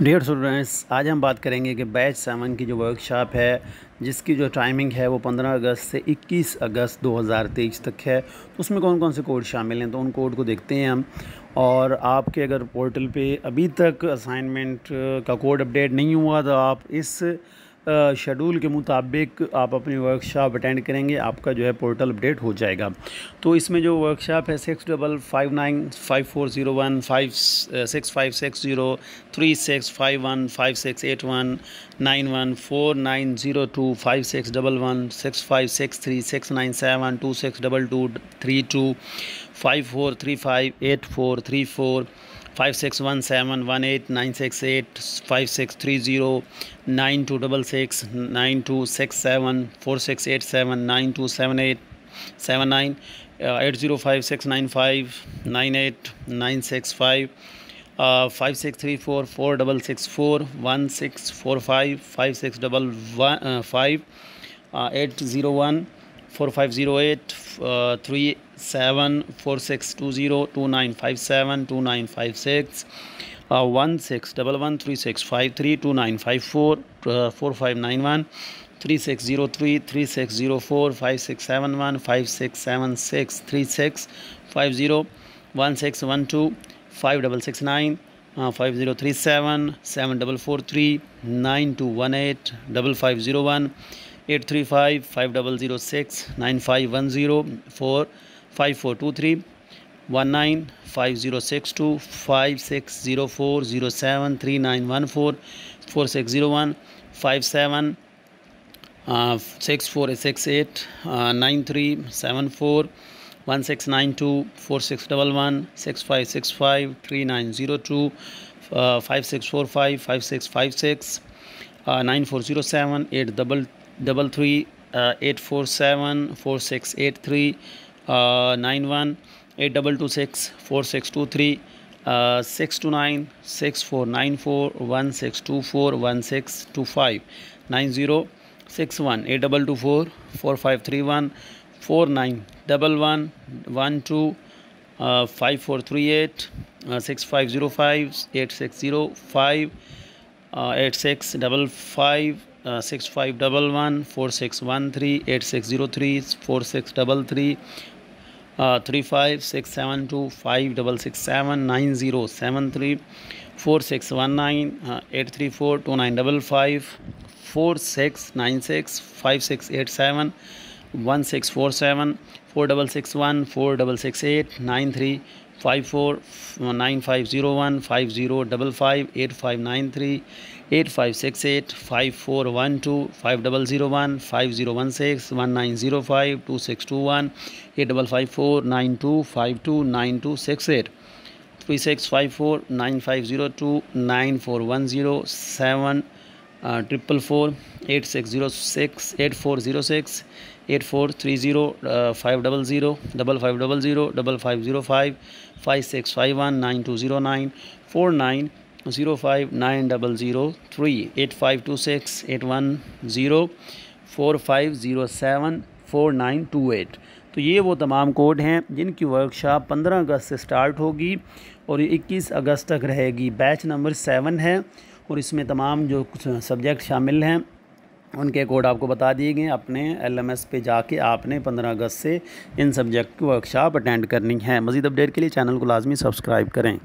Dear students, आज हम बात करेंगे कि बैच 7 की जो वर्कशॉप है, जिसकी जो टाइमिंग है वो 15 अगस्त से 21 अगस्त 2023 तक है। तो उसमें कौन कौन से कोड शामिल हैं, तो उन कोड को देखते हैं हम। और आपके अगर पोर्टल पे अभी तक असाइनमेंट का कोड अपडेट नहीं हुआ तो आप इस शेड्यूल के मुताबिक आप अपनी वर्कशॉप अटेंड करेंगे, आपका जो है पोर्टल अपडेट हो जाएगा। तो इसमें जो वर्कशॉप है 65595401 6560 3651 5681 914902 5611 6563 697 2622 32 5435 8434 561718 5630 9266 9267 4687 9278 79 805 695 98965 5634 4664 1645 5655 801 4508 37 4620 2957 2956 1611 3653 2954 4591 3603 3604 5671 5676 3650 1612 5669 5037 7443 9218 5501 835 5006 9510 4 5423 195062 5604 07 3914 4601 57 6468 9374 1692 4611 6565 3902 5645 5656 9407 833 847 4683 91 8226 4623 629 6494 1624 1625 90 61 8224 4531 4911 12 5438 6505 860 8655 6511 4613 8603 4633 35672 5667 9073 4619 834 2955 4696 5687 1647 4661 4668 93 54 9501 5055 8593 8568 5412 5001 5016 1905 2621 8554 92 52 9268 3654 9502 9410 7 444 8606 8406 8430 500 5500 5505 5651 9209 49 05 9003 8526 810 4507 4928। तो ये वो तमाम कोड हैं जिनकी वर्कशॉप 15 अगस्त से स्टार्ट होगी और ये 21 अगस्त तक रहेगी। बैच नंबर 7 है और इसमें तमाम जो सब्जेक्ट शामिल हैं उनके कोड आपको बता दिए गए। अपने LMS पे जाके आपने 15 अगस्त से इन सब्जेक्ट की वर्कशॉप अटेंड करनी है। मज़ीद अपडेट के लिए चैनल को लाजमी सब्सक्राइब करें।